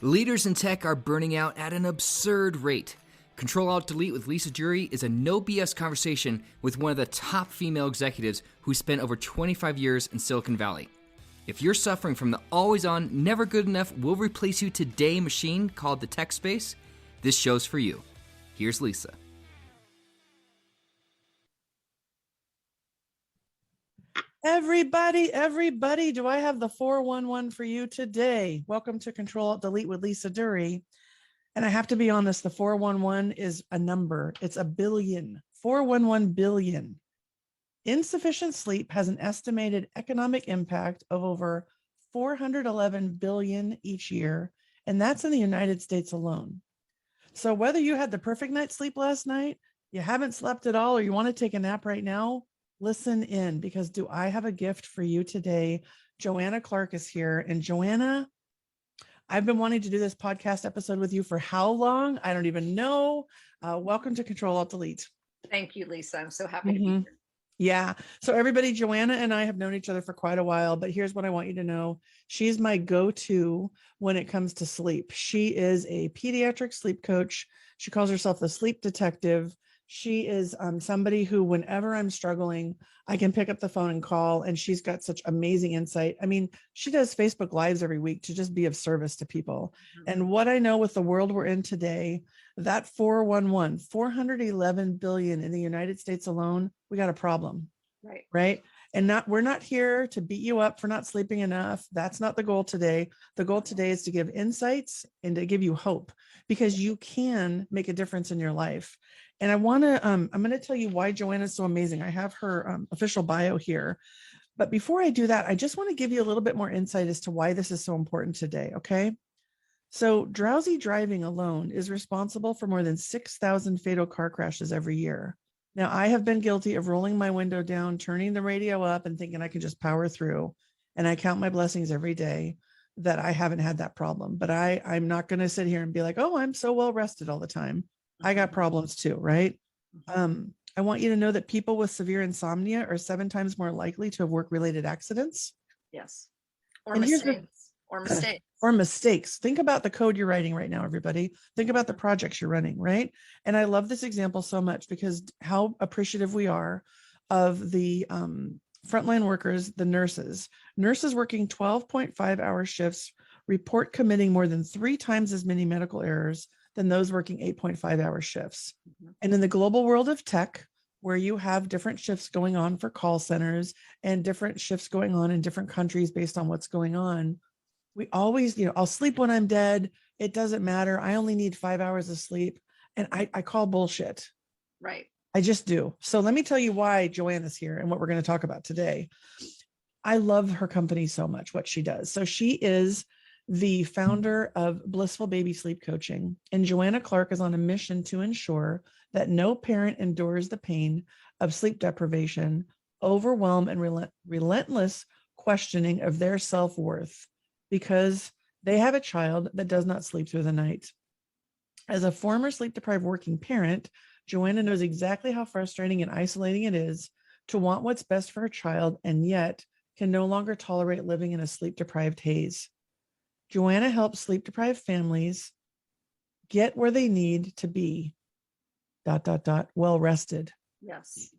Leaders in tech are burning out at an absurd rate. Ctrl+Alt+Delete with Lisa Duerre is a no BS conversation with one of the top female executives who spent over 25 years in Silicon Valley. If you're suffering from the always-on, never good enough, will replace you today machine called the tech space, this show's for you. Here's Lisa. Everybody, do I have the 411 for you today? Welcome to Ctrl+Alt+Delete with Lisa Duerre. And I have to be honest, the 411 is a number. It's a billion, 411 billion. Insufficient sleep has an estimated economic impact of over 411 billion each year, and that's in the United States alone. So whether you had the perfect night's sleep last night, you haven't slept at all, or you want to take a nap right now, listen in, because do I have a gift for you today? Joanna Clark is here. And Joanna, I've been wanting to do this podcast episode with you for how long? I don't even know. Welcome to Ctrl+Alt+Delete. Thank you, Lisa. I'm so happy to be here. Yeah. So everybody, Joanna and I have known each other for quite a while, but here's what I want you to know. She's my go-to when it comes to sleep. She is a pediatric sleep coach. She calls herself the sleep detective. She is somebody who, whenever I'm struggling, I can pick up the phone and call, and she's got such amazing insight. I mean, she does Facebook Lives every week to just be of service to people. Mm-hmm. And what I know with the world we're in today, that 411, 411 billion in the United States alone, we got a problem. Right. And we're not here to beat you up for not sleeping enough. That's not the goal today. The goal today is to give insights and to give you hope, because you can make a difference in your life. And I'm going to tell you why Joanna is so amazing. I have her official bio here. But before I do that, I just want to give you a little bit more insight as to why this is so important today. Okay. So drowsy driving alone is responsible for more than 6,000 fatal car crashes every year. Now, I have been guilty of rolling my window down, turning the radio up, and thinking I can just power through. And I count my blessings every day that I haven't had that problem. But I'm not going to sit here and be like, oh, I'm so well rested all the time. I got problems too, right? I want you to know that people with severe insomnia are 7 times more likely to have work-related accidents. Yes. Or mistakes. Think about the code you're writing right now, everybody. Think about the projects you're running, right? And I love this example so much because how appreciative we are of the frontline workers, the nurses. Nurses working 12.5-hour shifts report committing more than 3 times as many medical errors than those working 8.5-hour shifts. Mm-hmm. And in the global world of tech, where you have different shifts going on for call centers and different shifts going on in different countries based on what's going on, we always, I'll sleep when I'm dead. It doesn't matter. I only need 5 hours of sleep. And I call bullshit. Right. I just do. So let me tell you why Joanna's here and what we're going to talk about today. I love her company so much, what she does. So she is the founder of Blissful Baby Sleep Coaching. And Joanna Clark is on a mission to ensure that no parent endures the pain of sleep deprivation, overwhelm, and relentless questioning of their self-worth, because they have a child that does not sleep through the night. As a former sleep-deprived working parent, Joanna knows exactly how frustrating and isolating it is to want what's best for her child and yet can no longer tolerate living in a sleep-deprived haze. Joanna helps sleep-deprived families get where they need to be, ... well rested. Yes.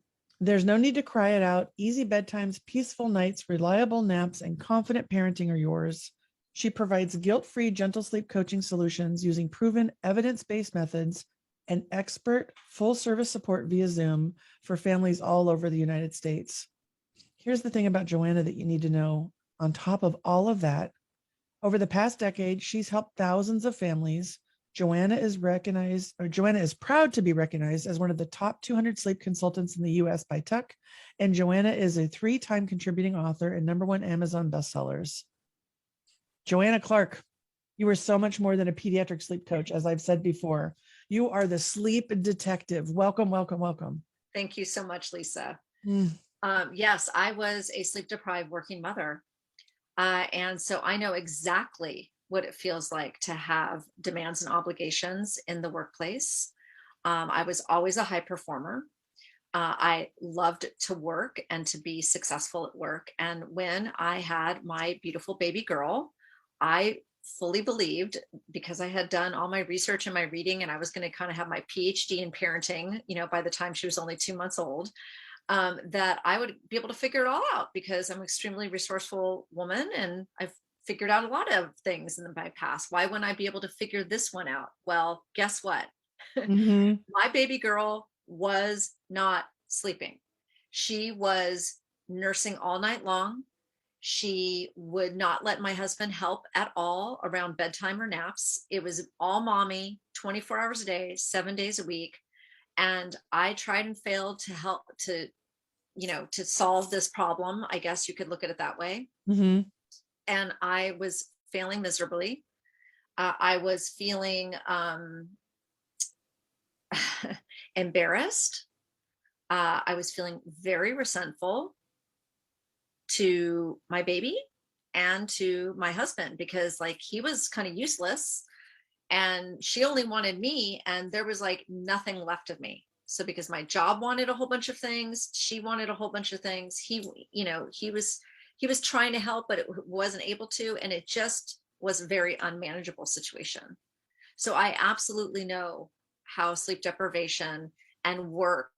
There's no need to cry it out. Easy bedtimes, peaceful nights, reliable naps, and confident parenting are yours. She provides guilt-free, gentle sleep coaching solutions using proven evidence-based methods and expert full-service support via Zoom for families all over the United States. Here's the thing about Joanna that you need to know. On top of all of that, over the past decade, she's helped thousands of families. Joanna is proud to be recognized as one of the top 200 sleep consultants in the US by Tuck. And Joanna is a 3-time contributing author and #1 Amazon bestsellers. Joanna Clark, you are so much more than a pediatric sleep coach. As I've said before, you are the sleep detective. Welcome, welcome, welcome. Thank you so much, Lisa. Yes, I was a sleep-deprived working mother. And so I know exactly what it feels like to have demands and obligations in the workplace. I was always a high performer. I loved to work and to be successful at work. And when I had my beautiful baby girl, I fully believed, because I had done all my research and my reading, and I was going to kind of have my PhD in parenting, by the time she was only 2 months old, that I would be able to figure it all out, because I'm an extremely resourceful woman and I've figured out a lot of things in my past. Why wouldn't I be able to figure this one out? Well, guess what? Mm-hmm. My baby girl was not sleeping. She was nursing all night long. She would not let my husband help at all around bedtime or naps. It was all mommy, 24 hours a day, 7 days a week. And I tried and failed to help to solve this problem. I guess you could look at it that way. Mm-hmm. And I was failing miserably. I was feeling embarrassed. I was feeling very resentful to my baby and to my husband, because like he was kind of useless and she only wanted me, and there was like nothing left of me. So because my job wanted a whole bunch of things, she wanted a whole bunch of things. He was trying to help, but it wasn't able to, and it just was a very unmanageable situation. So I absolutely know how sleep deprivation and work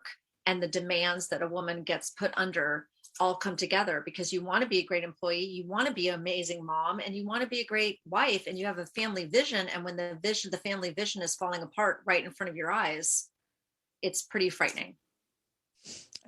and the demands that a woman gets put under all come together, because you want to be a great employee, you want to be an amazing mom, and you want to be a great wife, and you have a family vision. And when the family vision is falling apart right in front of your eyes, it's pretty frightening.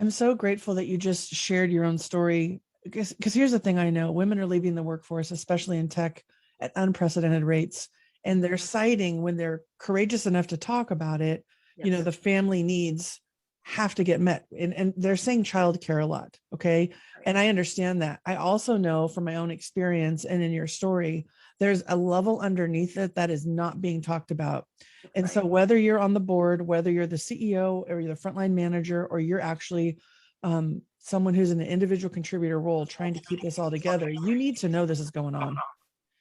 I'm so grateful that you just shared your own story, because here's the thing. I know women are leaving the workforce, especially in tech, at unprecedented rates. And they're citing, when they're courageous enough to talk about it, Yes. the family needs have to get met. And they're saying childcare a lot. Okay. And I understand that. I also know from my own experience and in your story, there's a level underneath it that is not being talked about. And so whether you're on the board, whether you're the CEO or you're the frontline manager, or you're actually someone who's in an individual contributor role trying to keep this all together, you need to know this is going on.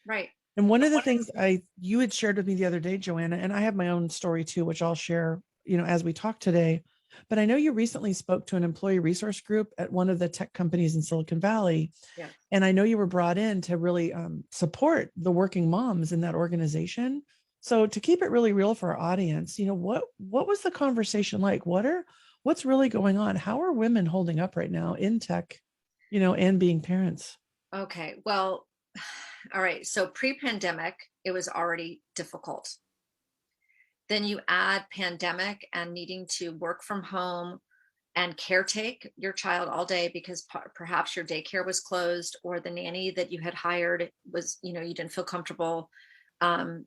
Right. And one of the things you had shared with me the other day, Joanna, and I have my own story too, which I'll share, as we talk today. But I know you recently spoke to an employee resource group at one of the tech companies in Silicon Valley. Yeah. And I know you were brought in to really support the working moms in that organization. So to keep it really real for our audience, what was the conversation like? What's really going on? How are women holding up right now in tech, and being parents? Okay. Well, all right. So pre-pandemic, it was already difficult. Then you add pandemic and needing to work from home and caretake your child all day, because perhaps your daycare was closed, or the nanny that you had hired was, you didn't feel comfortable, having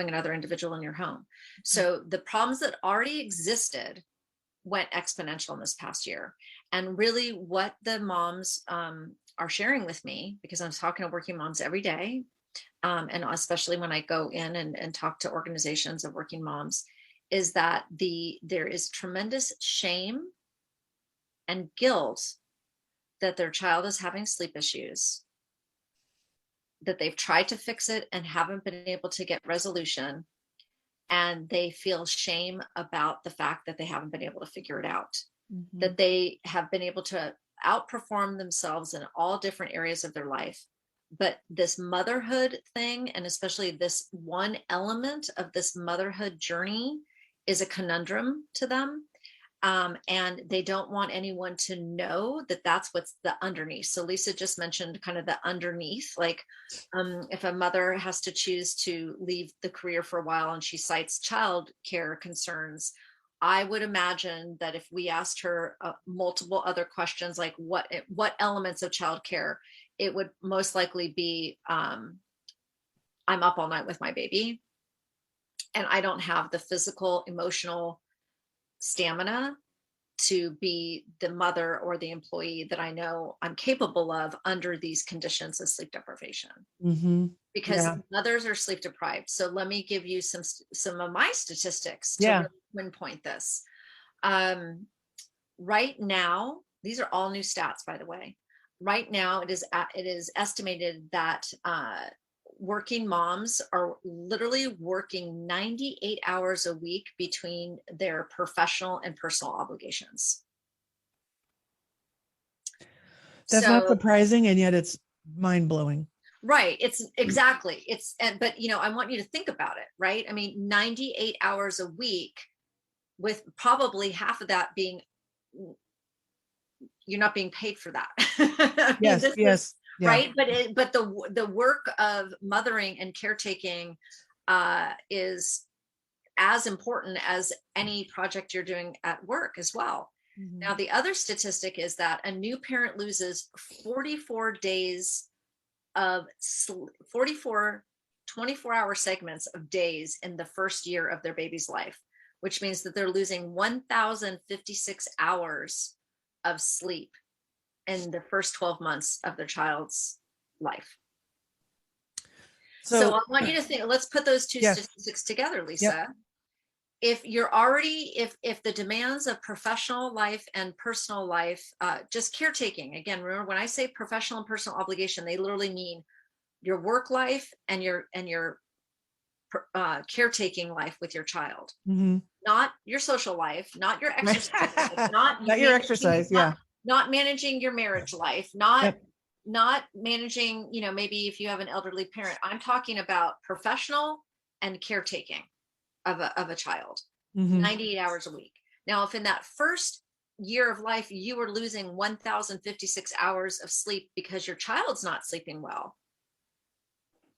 another individual in your home. So the problems that already existed went exponential in this past year. And really what the moms are sharing with me, because I'm talking to working moms every day, and especially when I go in and talk to organizations of working moms, is that there is tremendous shame and guilt that their child is having sleep issues, that they've tried to fix it and haven't been able to get resolution, and they feel shame about the fact that they haven't been able to figure it out, that they have been able to outperform themselves in all different areas of their life. But this motherhood thing, and especially this one element of this motherhood journey, is a conundrum to them. And they don't want anyone to know that that's what's the underneath. So Lisa just mentioned kind of the underneath, like if a mother has to choose to leave the career for a while and she cites child care concerns, I would imagine that if we asked her multiple other questions, like what elements of childcare, it would most likely be, I'm up all night with my baby, and I don't have the physical, emotional stamina to be the mother or the employee that I know I'm capable of under these conditions of sleep deprivation. Because mothers are sleep deprived. So let me give you some of my statistics to really pinpoint this. Right now, these are all new stats, by the way. Right now, it is estimated that working moms are literally working 98 hours a week between their professional and personal obligations. That's not surprising, and yet it's mind-blowing. Right. It's exactly. But I want you to think about it, right? I mean, 98 hours a week, with probably half of that being, you're not being paid for that. I mean, Yes. Yes. Yeah. right. But the work of mothering and caretaking is as important as any project you're doing at work as well. Mhm. Now, the other statistic is that a new parent loses 44 days of 44 24-hour segments of days in the first year of their baby's life, which means that they're losing 1,056 hours of sleep in the first 12 months of their child's life. So I want you to think, let's put those two statistics together, Lisa. Yep. If you're already, if the demands of professional life and personal life, just caretaking, again, remember when I say professional and personal obligation, they literally mean your work life and your caretaking life with your child, not your social life, not your exercise life, not your exercise, not managing your marriage life, not managing, maybe if you have an elderly parent. I'm talking about professional and caretaking of a child, 98 hours a week. Now, if in that first year of life you were losing 1,056 hours of sleep because your child's not sleeping well,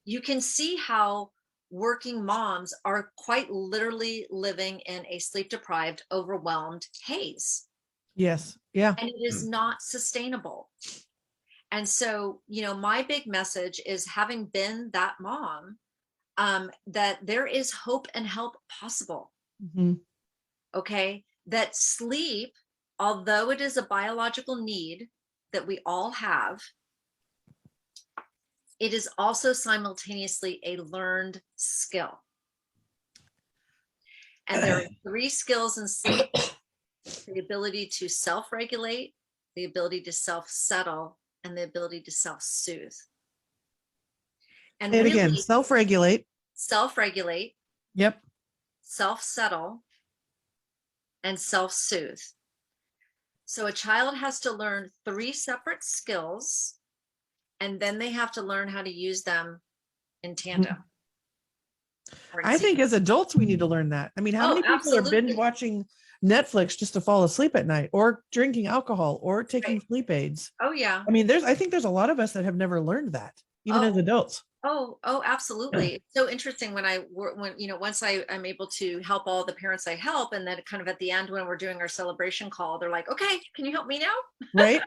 you can see how working moms are quite literally living in a sleep deprived, overwhelmed haze. Yes. Yeah. And it is not sustainable. And so, my big message is, having been that mom, that there is hope and help possible. Okay. That sleep, although it is a biological need that we all have, it is also simultaneously a learned skill. And there are 3 skills in sleep: the ability to self-regulate, the ability to self-settle, and the ability to self-soothe. And say it again: self-regulate, yep, self-settle, and self-soothe. So a child has to learn 3 separate skills, and then they have to learn how to use them in tandem. I think as adults, we need to learn that. I mean, how many people are binge watching Netflix just to fall asleep at night, or drinking alcohol, or taking sleep aids? Oh, yeah. I mean, I think there's a lot of us that have never learned that, even as adults. Oh, absolutely. It's so interesting when once I'm able to help all the parents I help, and then kind of at the end when we're doing our celebration call, they're like, okay, can you help me now? Right.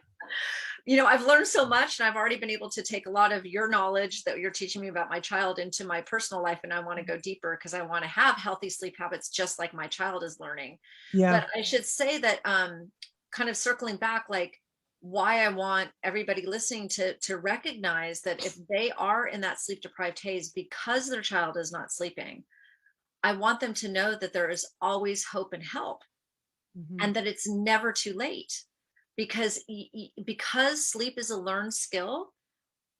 I've learned so much, and I've already been able to take a lot of your knowledge that you're teaching me about my child into my personal life. And I want to go deeper because I want to have healthy sleep habits, just like my child is learning. Yeah. But I should say that, kind of circling back, like, why I want everybody listening to recognize that if they are in that sleep deprived haze because their child is not sleeping, I want them to know that there is always hope and help, and that it's never too late. Because sleep is a learned skill,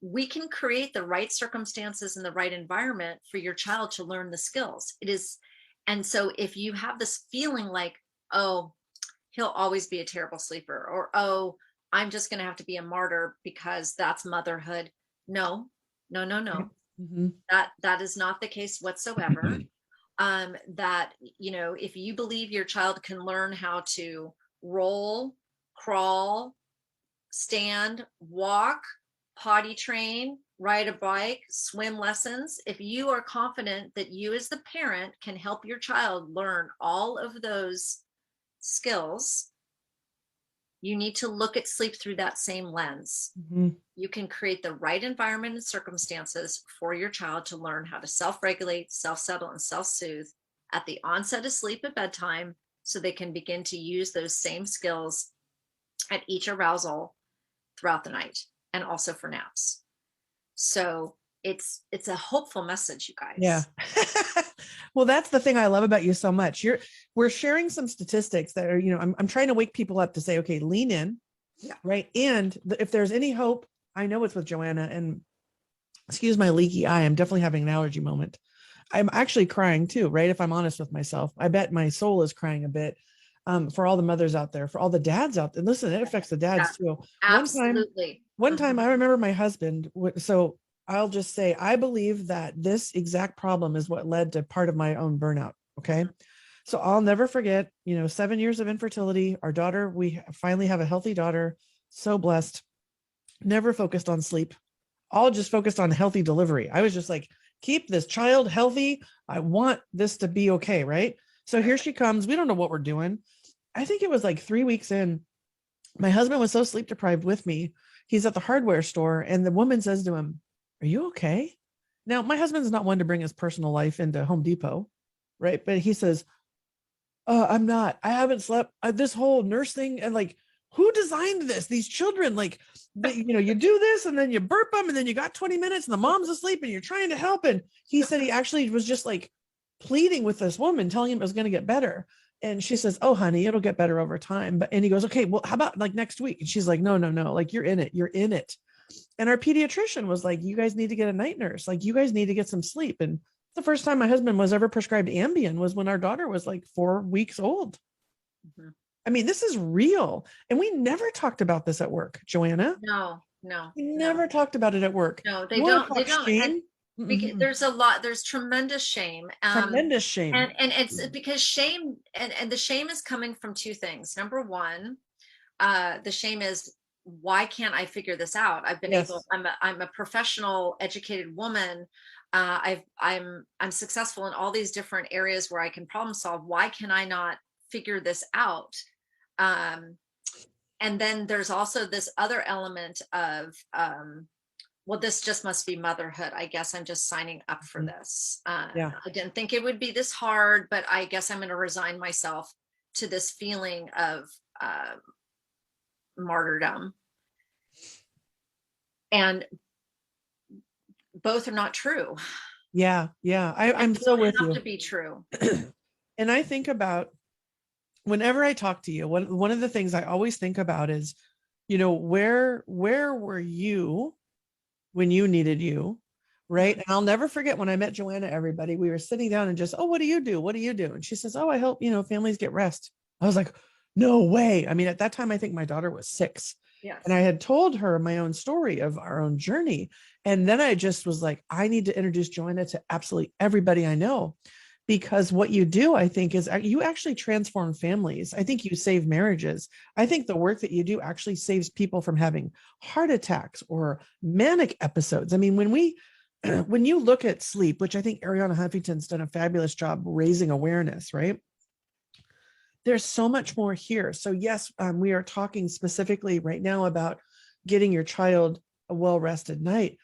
we can create the right circumstances and the right environment for your child to learn the skills. It is. And so if you have this feeling like, oh, he'll always be a terrible sleeper, or, oh, I'm just going to have to be a martyr because that's motherhood. No. That is not the case whatsoever. That, if you believe your child can learn how to roll, crawl, stand, walk, potty train, ride a bike, swim lessons, if you are confident that you as the parent can help your child learn all of those skills, you need to look at sleep through that same lens. You can create the right environment and circumstances for your child to learn how to self-regulate, self-settle, and self-soothe at the onset of sleep at bedtime, so they can begin to use those same skills at each arousal throughout the night, and also for naps. So it's a hopeful message, you guys. Yeah. Well, that's the thing I love about you so much. We're sharing some statistics that are, I'm trying to wake people up to say, okay, lean in. Yeah. Right. And if there's any hope, I know it's with Joanna, and excuse my leaky eye, I'm definitely having an allergy moment. I'm actually crying too, right? If I'm honest with myself, I bet my soul is crying a bit. For all the mothers out there, for all the dads out there. Listen, it affects the dads too. Absolutely. One time I remember my husband. So I'll just say, I believe that this exact problem is what led to part of my own burnout. Okay. So I'll never forget, 7 years of infertility, our daughter, we finally have a healthy daughter. So blessed, never focused on sleep, all just focused on healthy delivery. I was just like, keep this child healthy. I want this to be okay. Right. So here she comes. We don't know what we're doing. I think it was like 3 weeks in. My husband was so sleep deprived with me. He's at the hardware store, and the woman says to him, "Are you okay?" Now, my husband's not one to bring his personal life into Home Depot, right? But he says, I'm not. I haven't slept. This whole nurse thing, and like, who designed this? These children, like, you do this, and then you burp them, and then you got 20 minutes, and the mom's asleep, and you're trying to help. And he said he actually was just like pleading with this woman, telling him it was going to get better. And she says, "Oh, honey, it'll get better over time." And he goes, "Okay, well, how about like next week?" And she's like, "No, no, no. Like, you're in it. You're in it." And our pediatrician was like, "You guys need to get a night nurse. Like, you guys need to get some sleep." And the first time my husband was ever prescribed Ambien was when our daughter was like 4 weeks old. Mm-hmm. I mean, this is real. And we never talked about this at work, Joanna. No. We never talked about it at work. No, they don't. They don't. Shame? Because there's tremendous shame. Tremendous shame. And it's because shame, and the shame is coming from two things. Number one, the shame is, why can't I figure this out? I've been able, I'm a professional, educated woman. I'm successful in all these different areas where I can problem solve. Why can I not figure this out? And then there's also this other element of, well, this just must be motherhood. I guess I'm just signing up for this. I didn't think it would be this hard, but I guess I'm going to resign myself to this feeling of martyrdom. And both are not true. Yeah. I'm so with you. To be true. And I think about, whenever I talk to you, one of the things I always think about is, where were you when you needed you, right? And I'll never forget when I met Joanna, everybody, we were sitting down and just, "Oh, what do you do? What do you do?" And she says, "Oh, I help, families get rest." I was like, no way. I mean, at that time, I think my daughter was 6. Yes. And I had told her my own story of our own journey. And then I just was like, I need to introduce Joanna to absolutely everybody I know. Because what you do, I think, is you actually transform families. I think you save marriages. I think the work that you do actually saves people from having heart attacks or manic episodes. I mean, when you look at sleep, which I think Ariana Huffington's done a fabulous job raising awareness, right? There's so much more here. So yes, we are talking specifically right now about getting your child a well-rested night.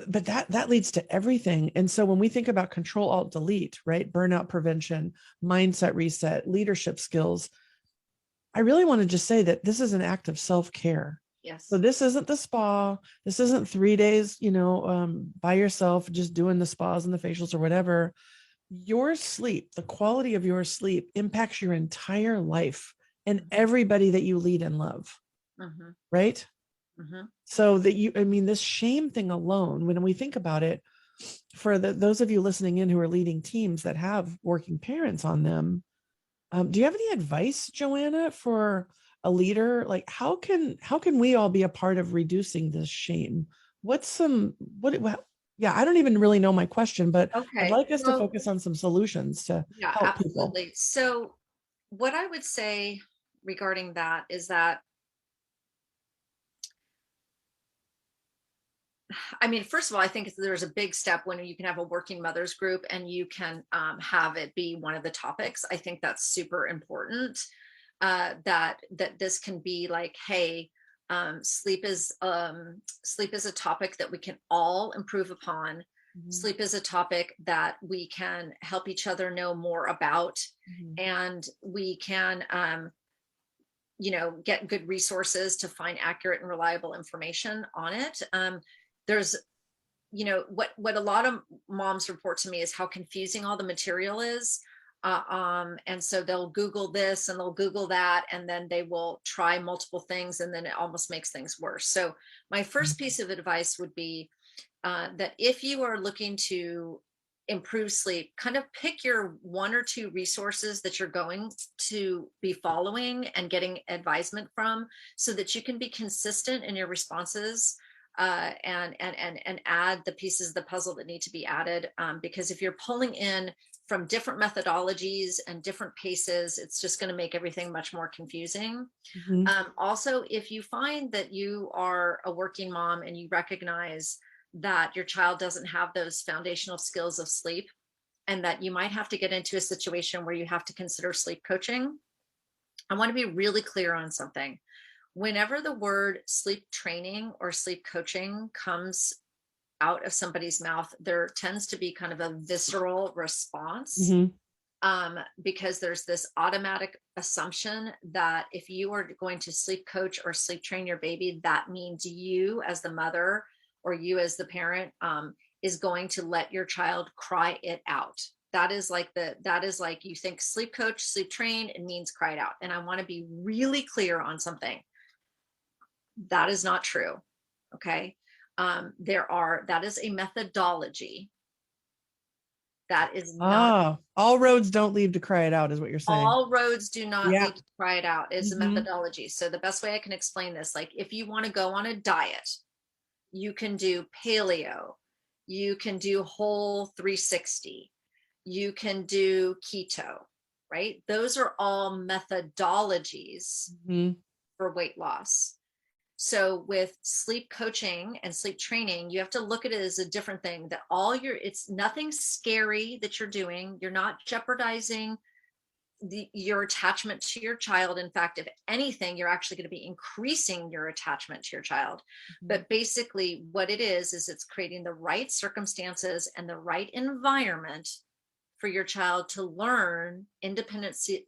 But that leads to everything. And so when we think about Ctrl+Alt+Delete, right? Burnout prevention, mindset reset, leadership skills, I really want to just say that this is an act of self-care. Yes. So this isn't the spa. This isn't 3 days, by yourself, just doing the spas and the facials or whatever. Your sleep, the quality of your sleep impacts your entire life and everybody that you lead and love. Mm-hmm. Right? Mm-hmm. So this shame thing alone, when we think about it, for those of you listening in who are leading teams that have working parents on them, do you have any advice, Joanna, for a leader? Like, how can we all be a part of reducing this shame? I don't even really know my question, but okay. I'd like us to focus on some solutions to help absolutely. People. So what I would say regarding that is that, I mean, first of all, I think there's a big step when you can have a working mothers group and you can have it be one of the topics. I think that's super important, that this can be like, hey, sleep is a topic that we can all improve upon. Mm-hmm. Sleep is a topic that we can help each other know more about, and we can get good resources to find accurate and reliable information on it. There's, what a lot of moms report to me is how confusing all the material is. And so they'll Google this and they'll Google that, and then they will try multiple things, and then it almost makes things worse. So my first piece of advice would be that if you are looking to improve sleep, kind of pick your 1 or 2 resources that you're going to be following and getting advisement from, so that you can be consistent in your responses and add the pieces of the puzzle that need to be added. Because if you're pulling in from different methodologies and different paces, it's just going to make everything much more confusing. Also, if you find that you are a working mom and you recognize that your child doesn't have those foundational skills of sleep, and that you might have to get into a situation where you have to consider sleep coaching, I want to be really clear on something. Whenever the word sleep training or sleep coaching comes out of somebody's mouth, there tends to be kind of a visceral response, because there's this automatic assumption that if you are going to sleep coach or sleep train your baby, that means you as the mother or you as the parent is going to let your child cry it out. That is like you think sleep coach, sleep train, it means cry it out. And I want to be really clear on something. That is not true. Okay. That is a methodology. That is not. All roads don't lead to cry it out, is what you're saying. All roads do not lead to cry it out. It's a methodology. So the best way I can explain this, like if you want to go on a diet, you can do paleo, you can do whole 360, you can do keto, right? Those are all methodologies for weight loss. So with sleep coaching and sleep training, you have to look at it as a different thing, that it's nothing scary that you're doing. You're not jeopardizing your attachment to your child. In fact, if anything, you're actually going to be increasing your attachment to your child. But basically what it is it's creating the right circumstances and the right environment for your child to learn independent sleep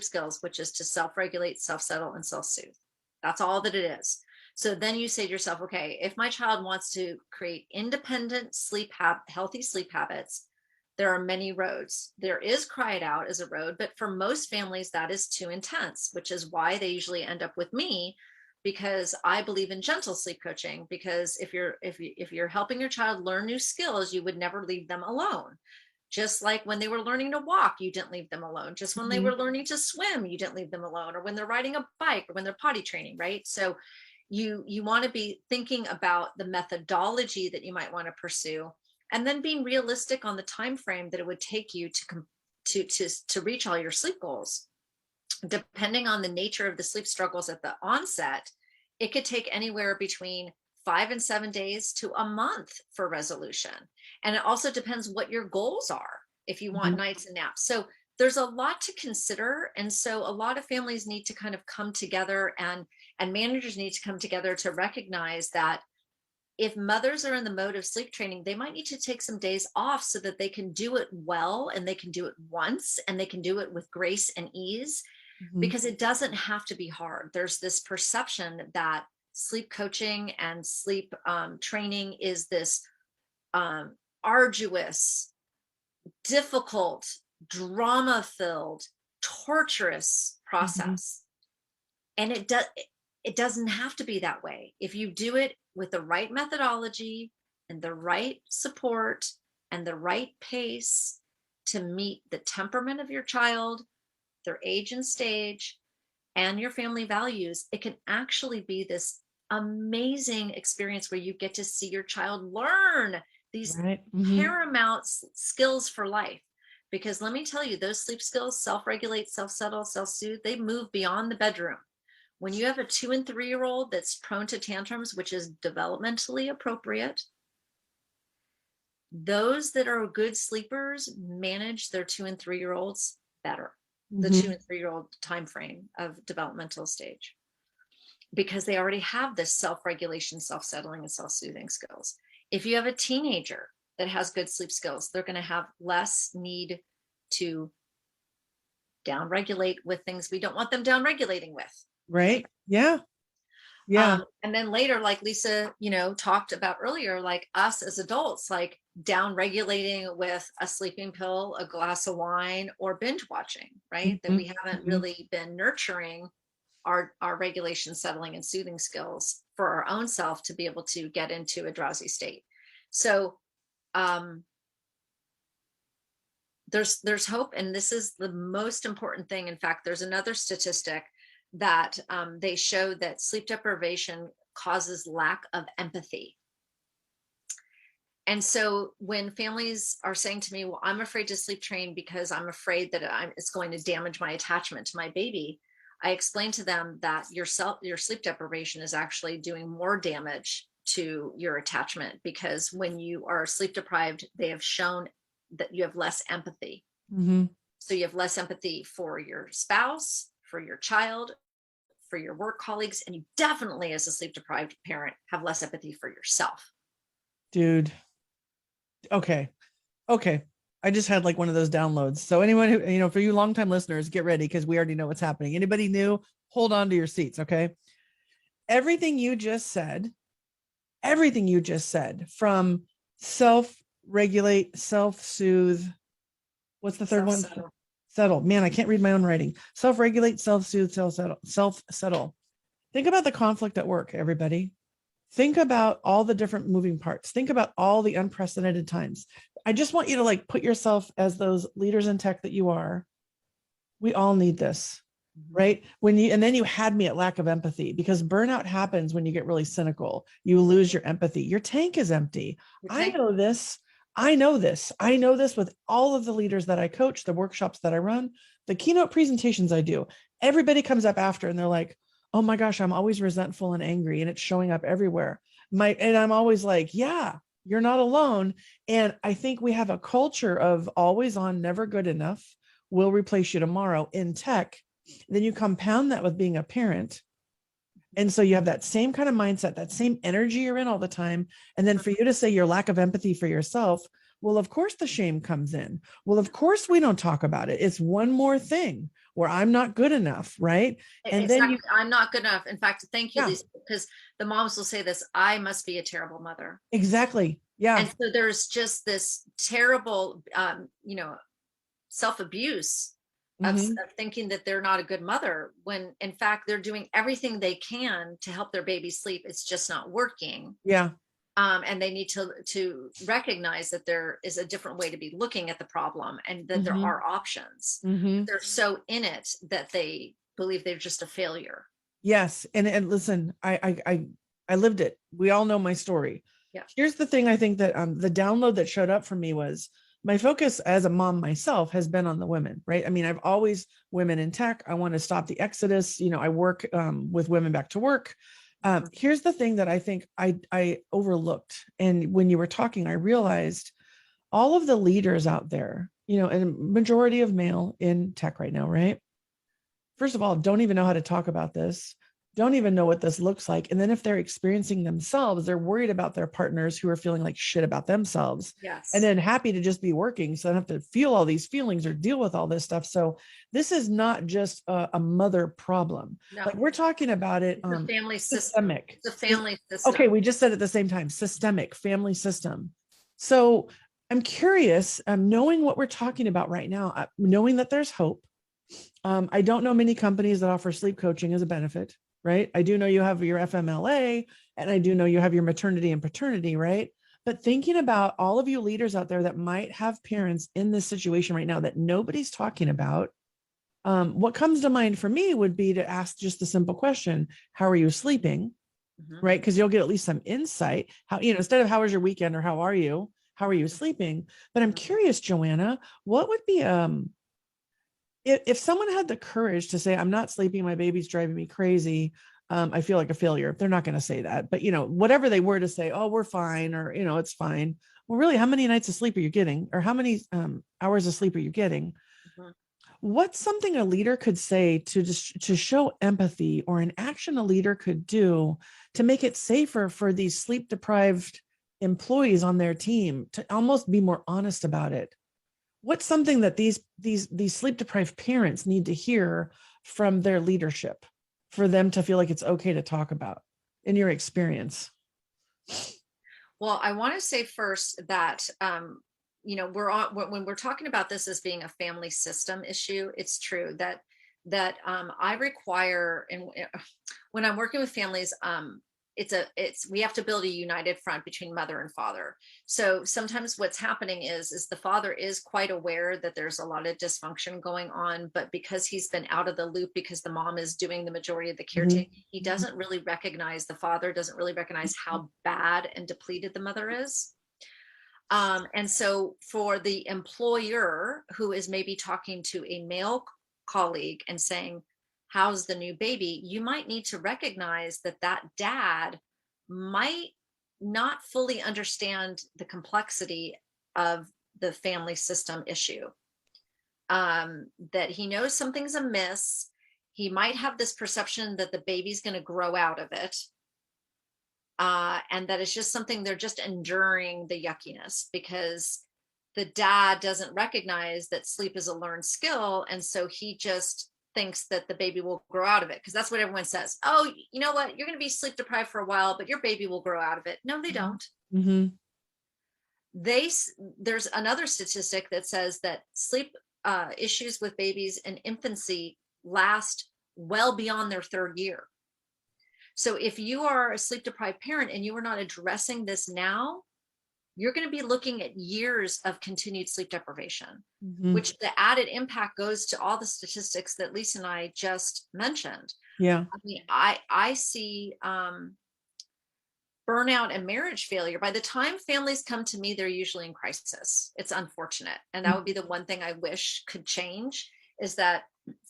skills, which is to self-regulate, self-settle, and self-soothe. That's all that it is. So then you say to yourself, okay, if my child wants to create independent healthy sleep habits, there are many roads. There is cry it out as a road, but for most families, that is too intense, which is why they usually end up with me, because I believe in gentle sleep coaching. Because if you're helping your child learn new skills, you would never leave them alone. Just like when they were learning to walk, you didn't leave them alone. Just when they were learning to swim, you didn't leave them alone, or when they're riding a bike, or when they're potty training, right? So you want to be thinking about the methodology that you might want to pursue, and then being realistic on the time frame that it would take you to reach all your sleep goals. Depending on the nature of the sleep struggles at the onset, it could take anywhere between 5 and 7 days to a month for resolution. And it also depends what your goals are, if you want nights and naps. So there's a lot to consider. And so a lot of families need to kind of come together, and managers need to come together to recognize that if mothers are in the mode of sleep training, they might need to take some days off so that they can do it well, and they can do it once, and they can do it with grace and ease, because it doesn't have to be hard. There's this perception that sleep coaching and sleep training is this arduous, difficult, drama-filled, torturous process. And it doesn't have to be that way. If you do it with the right methodology and the right support and the right pace to meet the temperament of your child, their age and stage, and your family values, it can actually be this amazing experience where you get to see your child learn these paramount skills for life. Because let me tell you, those sleep skills, self-regulate, self-settle, self-soothe, they move beyond the bedroom. When you have a 2 and 3 year old that's prone to tantrums, which is developmentally appropriate, those that are good sleepers manage their 2 and 3 year olds better, the 2 and 3 year old time frame of developmental stage, because they already have this self-regulation, self-settling, and self-soothing skills. If you have a teenager that has good sleep skills, they're going to have less need to downregulate with things we don't want them downregulating with. Right. Yeah. And then later, like Lisa, talked about earlier, like us as adults, like downregulating with a sleeping pill, a glass of wine, or binge watching, right? That we haven't really been nurturing our regulation, settling, and soothing skills for our own self to be able to get into a drowsy state. So there's hope, and this is the most important thing. In fact, there's another statistic that they show that sleep deprivation causes lack of empathy. And so when families are saying to me, well, I'm afraid to sleep train because I'm afraid that it's going to damage my attachment to my baby, I explain to them that your sleep deprivation is actually doing more damage to your attachment, because when you are sleep deprived, they have shown that you have less empathy. Mm-hmm. So you have less empathy for your spouse, for your child, for your work colleagues, and you definitely, as a sleep deprived parent, have less empathy for yourself. Dude. Okay. I just had like one of those downloads. So anyone who, for you longtime listeners, get ready, because we already know what's happening. Anybody new, hold on to your seats. Okay. Everything you just said from self-regulate, self-soothe. What's the third one? Settle. Man, I can't read my own writing. Self-regulate, self-soothe, self-settle. Think about the conflict at work, everybody. Think about all the different moving parts. Think about all the unprecedented times. I just want you to like put yourself as those leaders in tech that you are. We all need this, right? And then you had me at lack of empathy, because burnout happens when you get really cynical. You lose your empathy. Your tank is empty. I know this with all of the leaders that I coach, the workshops that I run, the keynote presentations I do. Everybody comes up after and they're like, oh my gosh, I'm always resentful and angry, and it's showing up everywhere. And I'm always like, yeah, you're not alone. And I think we have a culture of always on, never good enough, will replace you tomorrow in tech. Then you compound that with being a parent. And so you have that same kind of mindset, that same energy you're in all the time. And then for you to say your lack of empathy for yourself, well, of course the shame comes in. Well, of course we don't talk about it. It's one more thing where I'm not good enough, right? And exactly. Then I'm not good enough. In fact, thank you, yeah. Lisa, because the moms will say this, I must be a terrible mother. Exactly. Yeah. And so there's just this terrible, self-abuse of thinking that they're not a good mother, when in fact they're doing everything they can to help their baby sleep. It's just not working. Yeah. And they need to recognize that there is a different way to be looking at the problem, and that there are options. They're so in it that they believe they're just a failure. Yes. And listen, I lived it. We all know my story. Yeah. Here's the thing. I think that the download that showed up for me was, my focus as a mom myself has been on the women, right? I mean, I've always women in tech. I want to stop the exodus. I work with women back to work. Here's the thing that I think I overlooked. And when you were talking, I realized all of the leaders out there, and majority of male in tech right now, right? First of all, don't even know how to talk about this. Don't even know what this looks like. And then if they're experiencing themselves, they're worried about their partners who are feeling like shit about themselves. Yes. And then happy to just be working, so I don't have to feel all these feelings or deal with all this stuff. So this is not just a mother problem. No. Like, we're talking about it. It's a family systemic. It's a family system. Okay, we just said at the same time, systemic family system. So I'm curious, knowing what we're talking about right now, knowing that there's hope. I don't know many companies that offer sleep coaching as a benefit, right? I do know you have your FMLA, and I do know you have your maternity and paternity, right? But thinking about all of you leaders out there that might have parents in this situation right now that nobody's talking about, what comes to mind for me would be to ask just a simple question: how are you sleeping? Right? Because you'll get at least some insight. How, instead of how was your weekend or how are you sleeping? But I'm curious, Joanna, what would be if someone had the courage to say, I'm not sleeping, my baby's driving me crazy, I feel like a failure. They're not going to say that, but whatever they were to say, oh, we're fine, or it's fine. Well, really, how many nights of sleep are you getting, or how many hours of sleep are you getting? What's something a leader could say to show empathy, or an action a leader could do to make it safer for these sleep deprived employees on their team to almost be more honest about it? What's something that these sleep deprived parents need to hear from their leadership for them to feel like it's okay to talk about, in your experience? Well, I want to say first that when we're talking about this as being a family system issue, it's true that I require, and when I'm working with families, we have to build a united front between mother and father. So sometimes what's happening is the father is quite aware that there's a lot of dysfunction going on, but because he's been out of the loop, because the mom is doing the majority of the caretaking, he doesn't really recognize, the father doesn't really recognize how bad and depleted the mother is. And so for the employer who is maybe talking to a male colleague and saying, how's the new baby? You might need to recognize that that dad might not fully understand the complexity of the family system issue. That he knows something's amiss. He might have this perception that the baby's going to grow out of it. And that it's just something they're just enduring the yuckiness, because the dad doesn't recognize that sleep is a learned skill. And so he just thinks that the baby will grow out of it, because that's what everyone says. Oh, you know what? You're going to be sleep deprived for a while, but your baby will grow out of it. No, they don't. There's another statistic that says that sleep issues with babies in infancy last well beyond their third year. So if you are a sleep deprived parent and you are not addressing this now, you're going to be looking at years of continued sleep deprivation, which the added impact goes to all the statistics that Lisa and I just mentioned. Yeah. I mean, I see burnout and marriage failure. By the time families come to me, they're usually in crisis. It's unfortunate. And that would be the one thing I wish could change, is that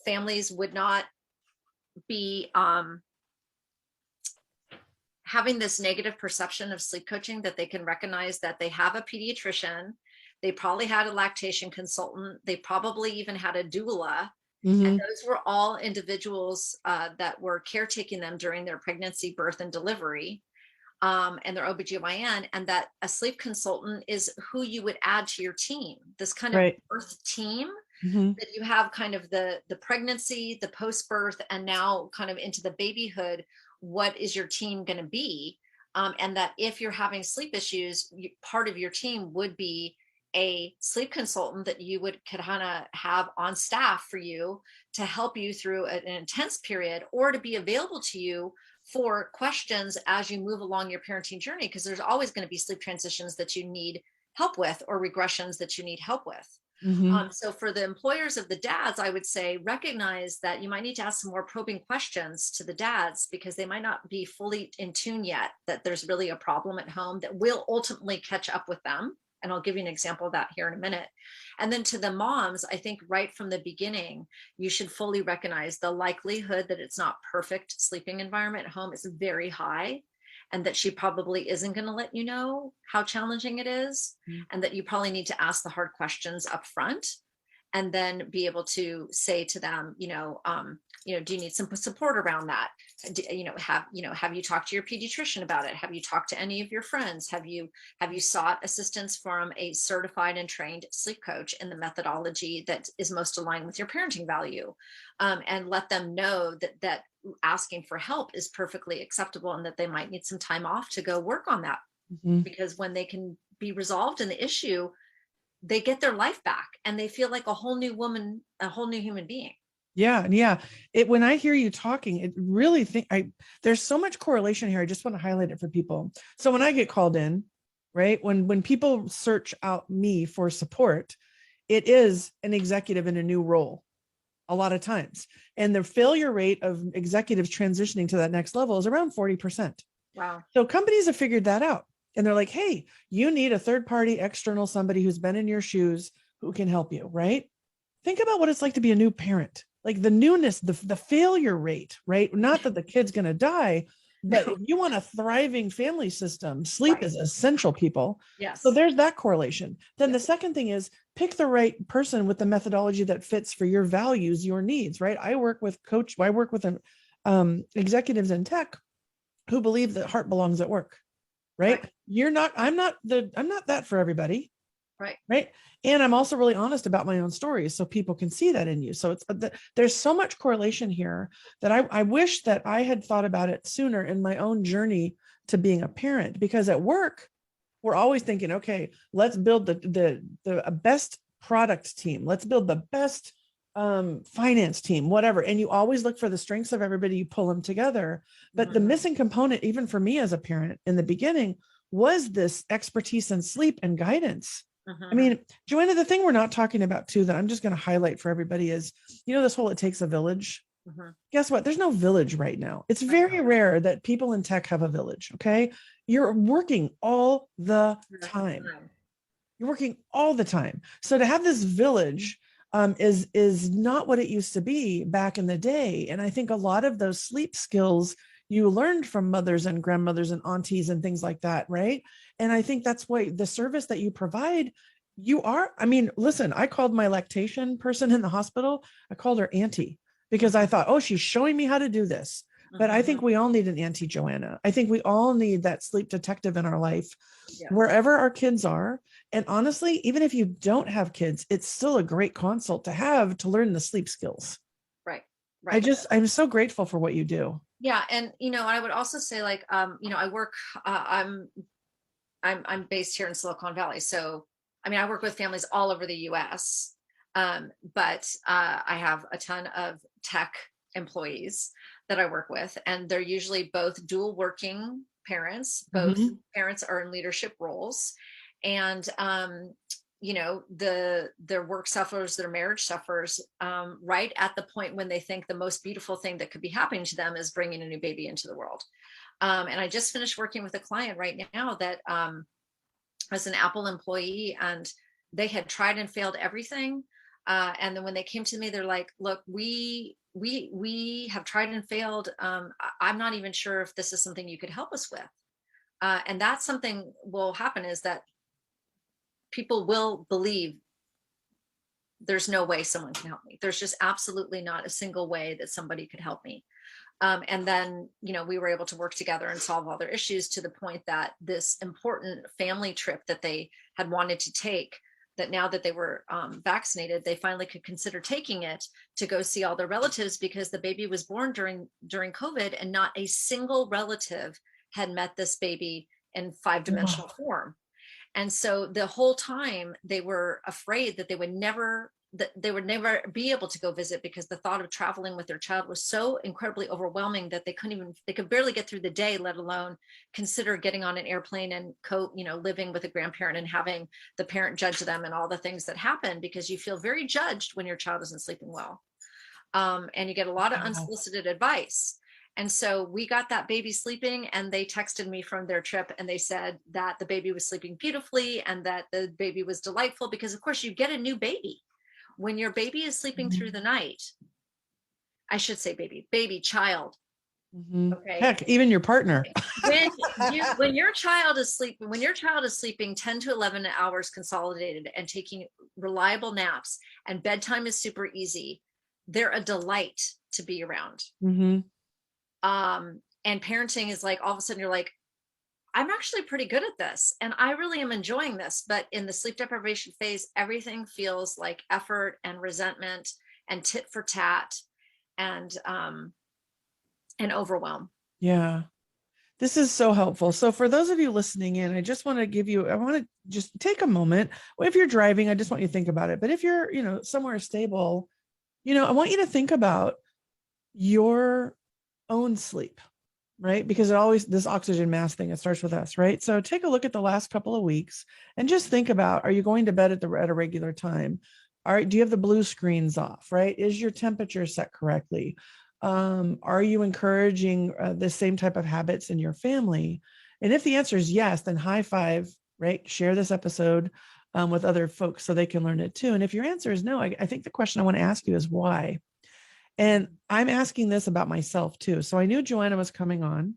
families would not be having this negative perception of sleep coaching, that they can recognize that they have a pediatrician, they probably had a lactation consultant, they probably even had a doula, and those were all individuals that were caretaking them during their pregnancy, birth, and delivery, and their OBGYN, and that a sleep consultant is who you would add to your team, this kind of birth team, that you have kind of the pregnancy, the post-birth, and now kind of into the babyhood. What is your team going to be? And that if you're having sleep issues, part of your team would be a sleep consultant that you would kind of have on staff for you to help you through an intense period, or to be available to you for questions as you move along your parenting journey, because there's always going to be sleep transitions that you need help with, or regressions that you need help with. So for the employers of the dads, I would say recognize that you might need to ask some more probing questions to the dads, because they might not be fully in tune yet that there's really a problem at home that will ultimately catch up with them. And I'll give you an example of that here in a minute. And then to the moms, I think right from the beginning, you should fully recognize the likelihood that it's not perfect sleeping environment at home is very high, and that she probably isn't going to let you know how challenging it is, and that you probably need to ask the hard questions up front, and then be able to say to them, do you need some support around that? Have you talked to your pediatrician about it? Have you talked to any of your friends? Have you sought assistance from a certified and trained sleep coach in the methodology that is most aligned with your parenting value? And let them know that asking for help is perfectly acceptable, and that they might need some time off to go work on that, because when they can be resolved in the issue, they get their life back and they feel like a whole new woman, a whole new human being. Yeah. When I hear you talking, it really there's so much correlation here. I just want to highlight it for people. So when I get called in, right, when people search out me for support, it is an executive in a new role a lot of times. And the failure rate of executives transitioning to that next level is around 40%. Wow. So companies have figured that out. And they're like, hey, you need a third party external, somebody who's been in your shoes, who can help you, right? Think about what it's like to be a new parent, like the newness, the failure rate, right? Not that the kid's going to die, but if you want a thriving family system, sleep is essential, people. Yes. So there's that correlation. Then the second thing is pick the right person with the methodology that fits for your values, your needs, right? I work with executives in tech who believe that heart belongs at work. Right. I'm not that for everybody. Right. And I'm also really honest about my own stories, so people can see that in you. So there's so much correlation here that I wish that I had thought about it sooner in my own journey to being a parent, because at work, we're always thinking, okay, let's build the best product team. Let's build the best finance team, whatever. And you always look for the strengths of everybody, you pull them together. But the missing component, even for me as a parent in the beginning, was this expertise in sleep and guidance. I mean, Joanna, the thing we're not talking about too, that I'm just going to highlight for everybody is, this whole, it takes a village. Guess what? There's no village right now. It's very rare that people in tech have a village. Okay. You're working all the time. You're working all the time. So to have this village is not what it used to be back in the day. And I think a lot of those sleep skills you learned from mothers and grandmothers and aunties and things like that, right? And I think that's why the service that you provide, listen, I called my lactation person in the hospital, I called her auntie because I thought, oh, she's showing me how to do this. But I think we all need an auntie Joanna. I think we all need that sleep detective in our life, wherever our kids are. And honestly, even if you don't have kids, it's still a great consult to have to learn the sleep skills. Right. I'm so grateful for what you do. Yeah. And, I would also say I work, I'm based here in Silicon Valley. So, I work with families all over the US. But I have a ton of tech employees that I work with, and they're usually both dual working parents. Both parents are in leadership roles, and their work suffers, their marriage suffers, right at the point when they think the most beautiful thing that could be happening to them is bringing a new baby into the world. And I just finished working with a client right now that was an Apple employee, and they had tried and failed everything. And then when they came to me, they're like, look, we have tried and failed. I'm not even sure if this is something you could help us with. And that's something will happen, is that people will believe there's no way someone can help me. There's just absolutely not a single way that somebody could help me. And then, we were able to work together and solve all their issues, to the point that this important family trip that they had wanted to take, that now that they were vaccinated, they finally could consider taking it to go see all their relatives, because the baby was born during COVID, and not a single relative had met this baby in 5-dimensional form. And so the whole time they were afraid that they would never be able to go visit, because the thought of traveling with their child was so incredibly overwhelming that they could barely get through the day, let alone consider getting on an airplane and living with a grandparent and having the parent judge them and all the things that happen, because you feel very judged when your child isn't sleeping well. And you get a lot of unsolicited advice. And so we got that baby sleeping, and they texted me from their trip, and they said that the baby was sleeping beautifully and that the baby was delightful, because of course you get a new baby when your baby is sleeping through the night. I should say child. Okay. Heck, even your partner. when your child is sleeping 10 to 11 hours consolidated and taking reliable naps, and bedtime is super easy, they're a delight to be around. And parenting is like, all of a sudden you're like, I'm actually pretty good at this, and I really am enjoying this. But in the sleep deprivation phase, everything feels like effort and resentment and tit for tat and overwhelm. Yeah. This is so helpful. So for those of you listening in, I want to just take a moment. If you're driving, I just want you to think about it. But if you're, somewhere stable, I want you to think about your own sleep, right? Because this oxygen mask thing, it starts with us, right? So take a look at the last couple of weeks and just think about, are you going to bed at a regular time? Do you have the blue screens off, right? Is your temperature set correctly? Are you encouraging the same type of habits in your family? And if the answer is yes, then high five, right? Share this episode with other folks so they can learn it too. And if your answer is no, I think the question I want to ask you is why? And I'm asking this about myself too. So I knew Joanna was coming on,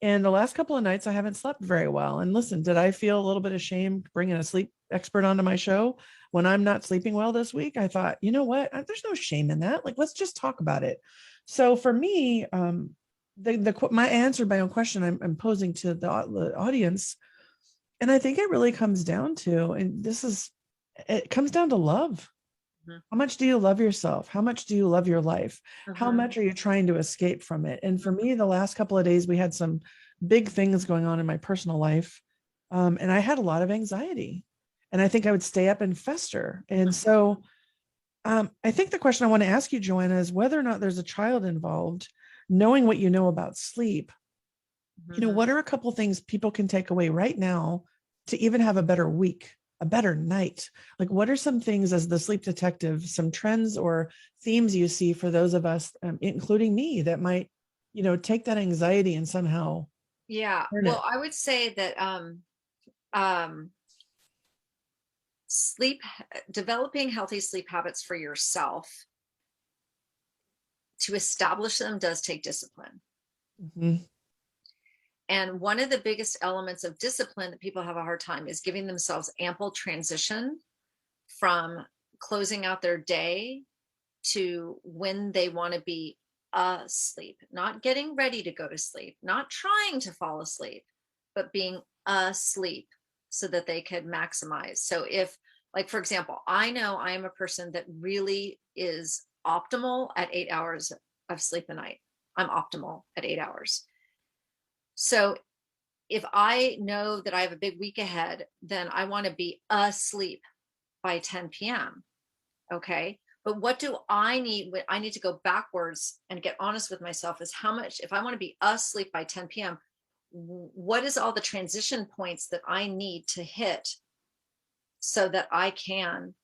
and the last couple of nights I haven't slept very well. And listen, did I feel a little bit ashamed bringing a sleep expert onto my show when I'm not sleeping well this week? I thought, you know what? There's no shame in that. Like, let's just talk about it. So for me, my answer, my own question I'm posing to the audience, and I think it really comes down to, it comes down to love. How much do you love yourself? How much do you love your life? How much are you trying to escape from it? And for me, the last couple of days, we had some big things going on in my personal life. And I had a lot of anxiety, and I think I would stay up and fester. And so I think the question I want to ask you, Joanna, is whether or not there's a child involved, knowing what you know about sleep. What are a couple things people can take away right now to even have a better week, a better night? Like, what are some things as the sleep detective, some trends or themes you see for those of us, including me, that might, take that anxiety and somehow Yeah. turn Well, it? I would say that um, sleep, developing healthy sleep habits for yourself to establish them does take discipline. Mhm. And one of the biggest elements of discipline that people have a hard time is giving themselves ample transition from closing out their day to when they want to be asleep, not getting ready to go to sleep, not trying to fall asleep, but being asleep so that they could maximize. So if, like, for example, I know I am a person that really is optimal at 8 hours of sleep a night. I'm optimal at 8 hours. So if I know that I have a big week ahead, then I want to be asleep by 10 p.m. Okay. But what do I need? I need to go backwards and get honest with myself is how much, if I want to be asleep by 10 p.m., what is all the transition points that I need to hit so that I can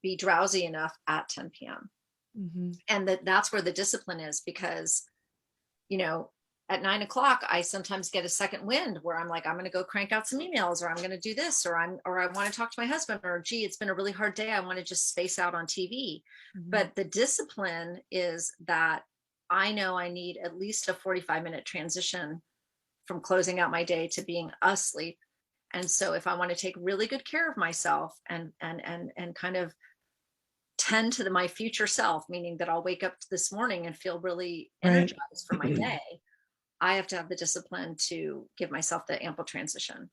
be drowsy enough at 10 p.m. Mhm. And that's where the discipline is, because, you know, at 9 o'clock, I sometimes get a second wind where I'm like, I'm going to go crank out some emails, or I'm going to do this, or I want to talk to my husband, or gee, it's been a really hard day. I want to just space out on TV. Mhm. But the discipline is that I know I need at least a 45-minute transition from closing out my day to being asleep. And so if I want to take really good care of myself and kind of tend to my future self, meaning that I'll wake up this morning and feel really Right. energized for my day, I have to have the discipline to give myself the ample transition.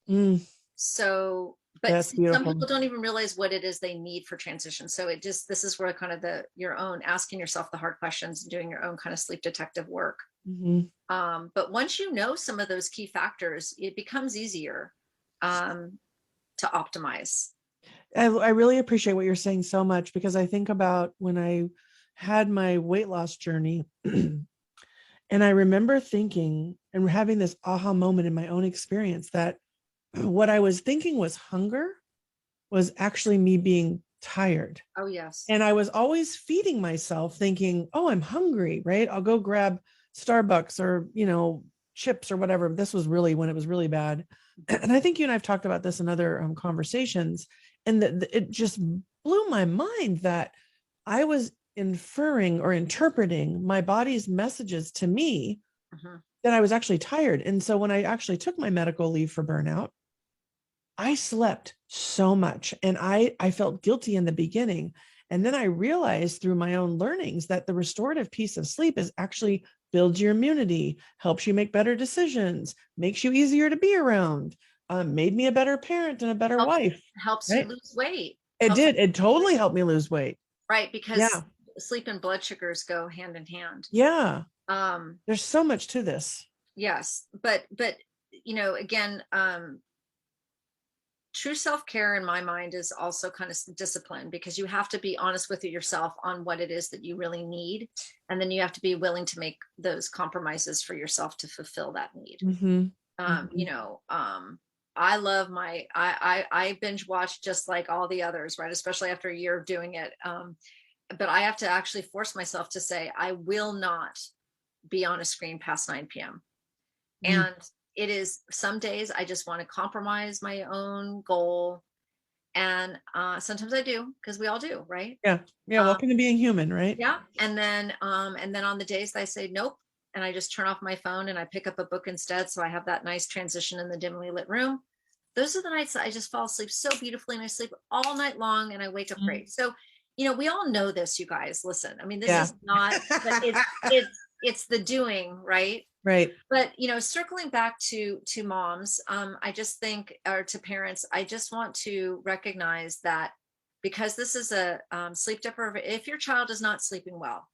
Mm, So, but that's see, some beautiful. people don't even realize what it is they need for transition. So this is where kind of your own asking yourself the hard questions and doing your own kind of sleep detective work. Mhm. But once you know some of those key factors, it becomes easier to optimize. I really appreciate what you're saying so much, because I think about when I had my weight loss journey. And I remember thinking and having this aha moment in my own experience that what I was thinking was hunger was actually me being tired. Oh, yes. And I was always feeding myself thinking, oh, I'm hungry, right? I'll go grab Starbucks or, chips or whatever. This was really when it was really bad. And I think you and I've talked about this in other conversations. And it just blew my mind that I was inferring or interpreting my body's messages to me Mhm. that I was actually tired. And so when I actually took my medical leave for burnout, I slept so much and I felt guilty in the beginning. And then I realized through my own learnings that the restorative piece of sleep is actually builds your immunity, helps you make better decisions, makes you easier to be around, made me a better parent and a better helps wife. helps you Right? lose weight. It Helps did. It you lose totally weight. helped me lose weight. Right, because Yeah. sleep and blood sugars go hand in hand. Yeah. Um, There's so much to this. yes, but again, true self-care in my mind is also kind of discipline, because you have to be honest with yourself on what it is that you really need, and then you have to be willing to make those compromises for yourself to fulfill that need. Mm-hmm. um Mm-hmm. you know um I love I binge watch just like all the others, right, especially after a year of doing it. But I have to actually force myself to say I will not be on a screen past 9 p.m. Mm. And it is, some days I just want to compromise my own goal, and sometimes I do, because we all do, right? Yeah. Yeah. um, Welcome to being human, right? yeah. And then on the days that I say nope, and I just turn off my phone and I pick up a book instead, so I have that nice transition in the dimly lit room, those are the nights that I just fall asleep so beautifully, and I sleep all night long and I wake up Mm. great. So, we all know this, you guys. Listen, I mean, this Yeah. is not, but it's the doing, right? Right. But circling back to moms, I just think, or to parents, I just want to recognize that, because this is a sleep deprivation, if your child is not sleeping well,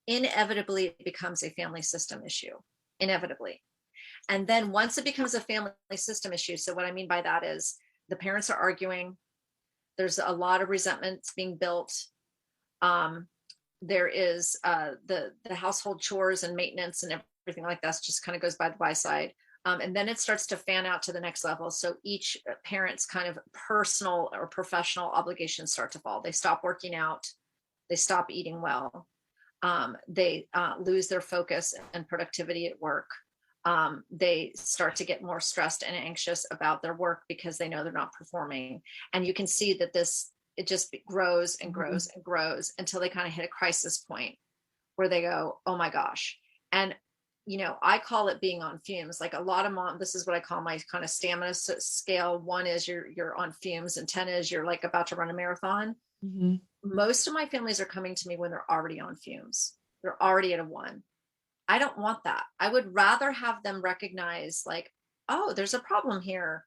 inevitably it becomes a family system issue, inevitably. And then once it becomes a family system issue, so what I mean by that is the parents are arguing, There's a lot of resentments being built. There is the household chores and maintenance and everything like that just kind of goes by the wayside. And then it starts to fan out to the next level. So each parent's kind of personal or professional obligations start to fall. They stop working out. They stop eating well. They lose their focus and productivity at work. They start to get more stressed and anxious about their work because they know they're not performing. And you can see that it just grows and grows and grows until they kind of hit a crisis point where they go, oh my gosh. And, I call it being on fumes. Like a lot of moms, this is what I call my kind of stamina scale. 1 is you're on fumes, and 10 is you're like about to run a marathon. Mm-hmm. Most of my families are coming to me when they're already on fumes. They're already at a 1. I don't want that. I would rather have them recognize like, oh, there's a problem here.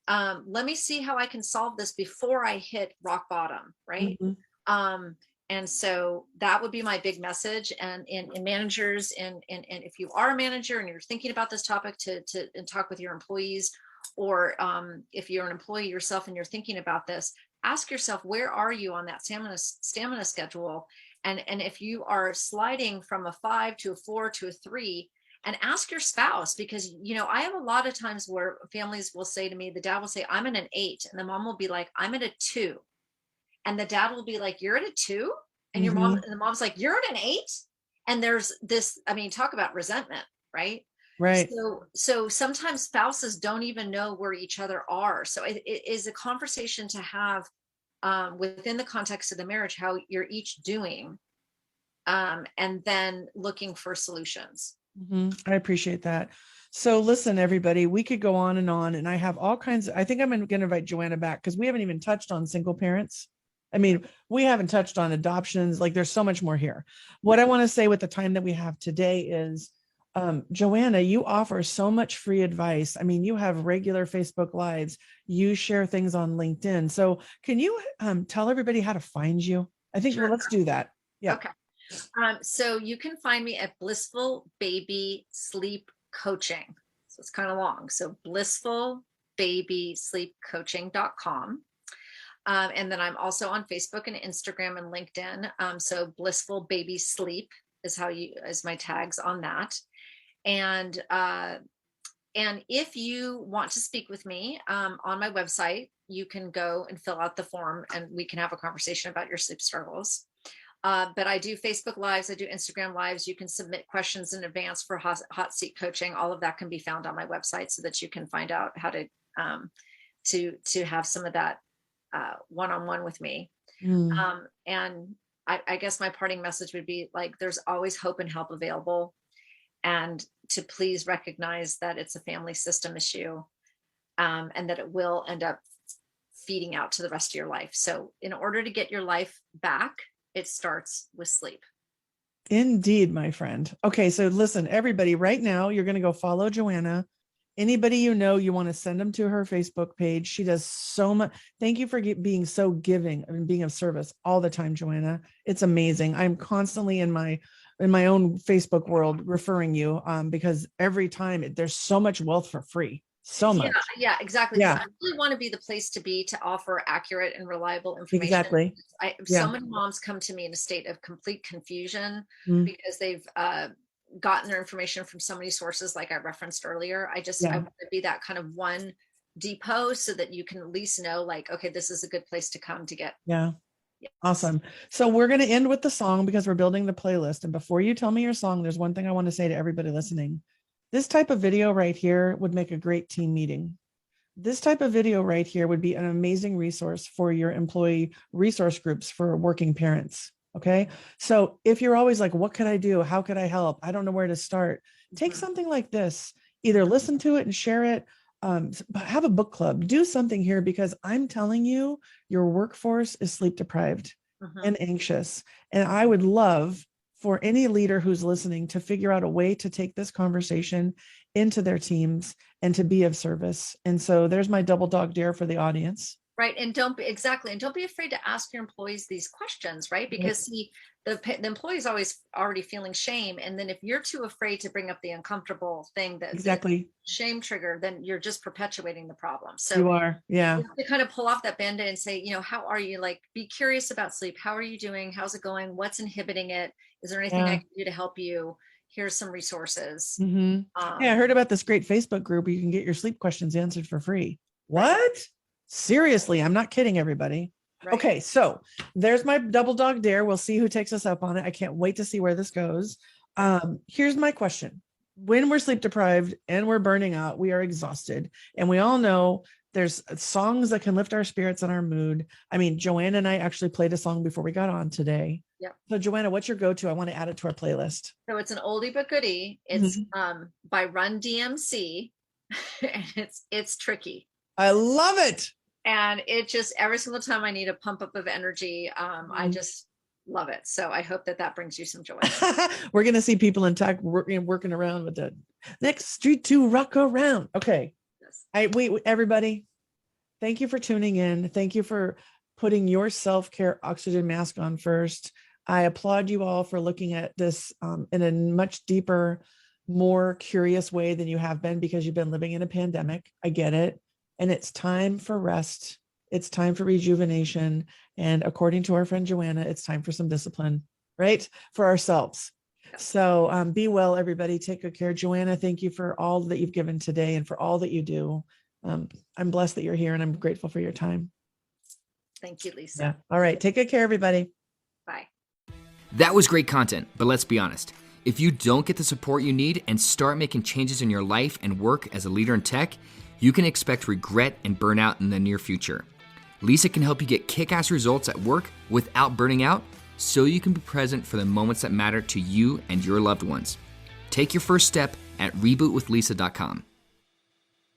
Let me see how I can solve this before I hit rock bottom. Right. Mm-hmm. And so that would be my big message. And in managers, and if you are a manager and you're thinking about this topic to talk with your employees, or if you're an employee yourself and you're thinking about this, ask yourself, where are you on that stamina schedule? And if you are sliding from a 5 to a 4 to a 3, and ask your spouse, because, I have a lot of times where families will say to me, the dad will say, I'm in an 8. And the mom will be like, I'm at a 2. And the dad will be like, you're at a 2? And your mom, and the mom's like, you're at an 8? And there's this, talk about resentment, right? Right. So sometimes spouses don't even know where each other are. So it is a conversation to have within the context of the marriage, how you're each doing, and then looking for solutions. I appreciate that. So listen, everybody, we could go on, and I have all kinds I think I'm going to invite Joanna back because we haven't even touched on single parents. We haven't touched on adoptions. Like there's so much more here. What I want to say with the time that we have today is, Joanna, you offer so much free advice. You have regular Facebook Lives. You share things on LinkedIn. So can you tell everybody how to find you? I think, well, let's do that. Yeah. Okay. So you can find me at Blissful Baby Sleep Coaching. So it's kind of long. So blissfulbabysleepcoaching.com. And then I'm also on Facebook and Instagram and LinkedIn. So Blissful Baby Sleep is my tags on that. And if you want to speak with me, on my website, you can go and fill out the form and we can have a conversation about your sleep struggles. But I do Facebook Lives, I do Instagram Lives. You can submit questions in advance for hot seat coaching. All of that can be found on my website so that you can find out how to have some of that one-on-one with me. And I guess my parting message would be like, there's always hope and help available, and to please recognize that it's a family system issue, and that it will end up feeding out to the rest of your life. So in order to get your life back, it starts with sleep. Indeed, my friend. Okay, so listen, everybody, right now, you're going to go follow Joanna. Anybody you want to send them to her Facebook page. She does so much. Thank you for being so giving and being of service all the time, Joanna. It's amazing. I'm constantly in my own Facebook world referring you because every time there's so much wealth for free. So much. Yeah, exactly. Yeah. I really want to be the place to offer accurate and reliable information. Exactly. So many moms come to me in a state of complete confusion because they've gotten their information from so many sources, like I referenced earlier. I want to be that kind of one depot so that you can at least know, like, okay, this is a good place to come to get. Yeah. Yes. Awesome. So we're going to end with the song because we're building the playlist. And before you tell me your song, there's one thing I want to say to everybody listening. This type of video right here would make a great team meeting. This type of video right here would be an amazing resource for your employee resource groups for working parents. Okay. So if you're always like, what could I do? How could I help? I don't know where to start. Take something like this, either listen to it and share it. Have a book club, do something here, because I'm telling you, your workforce is sleep deprived and anxious. And I would love for any leader who's listening to figure out a way to take this conversation into their teams and to be of service. And so there's my double dog dare for the audience. Right. And don't be afraid to ask your employees these questions, right? Because see, the employee is always already feeling shame. And then if you're too afraid to bring up the uncomfortable thing, that Exactly. shame trigger, then you're just perpetuating the problem. So You are. Yeah. you have to kind of pull off that band-aid and say, how are you? Like, be curious about sleep. How are you doing? How's it going? What's inhibiting it? Is there anything I can do to help you? Here's some resources. Yeah, I heard about this great Facebook group where you can get your sleep questions answered for free. What? Seriously, I'm not kidding, everybody. Right. Okay, so there's my double dog dare. We'll see who takes us up on it. I can't wait to see where this goes. Here's my question. When we're sleep deprived and we're burning out, we are exhausted. And we all know there's songs that can lift our spirits and our mood. I mean, Joanna and I actually played a song before we got on today. Yep. So Joanna, what's your go-to? I want to add it to our playlist. So it's an oldie but goodie. It's by Run DMC, and it's tricky. I love it. And it just, every single time I need a pump up of energy, I just love it. So I hope that brings you some joy. We're going to see people in tech working around with the next street to rock around. Okay. Yes. Wait, everybody. Thank you for tuning in. Thank you for putting your self-care oxygen mask on first. I applaud you all for looking at this in a much deeper, more curious way than you have been, because you've been living in a pandemic. I get it. And it's time for rest. It's time for rejuvenation. And according to our friend Joanna, it's time for some discipline, right? For ourselves. So be well, everybody. Take good care. Joanna, thank you for all that you've given today and for all that you do. I'm blessed that you're here, and I'm grateful for your time. Thank you, Lisa. Yeah. All right. Take good care, everybody. Bye. That was great content, but let's be honest. If you don't get the support you need and start making changes in your life and work as a leader in tech, you can expect regret and burnout in the near future. Lisa can help you get kick-ass results at work without burning out, so you can be present for the moments that matter to you and your loved ones. Take your first step at rebootwithlisa.com.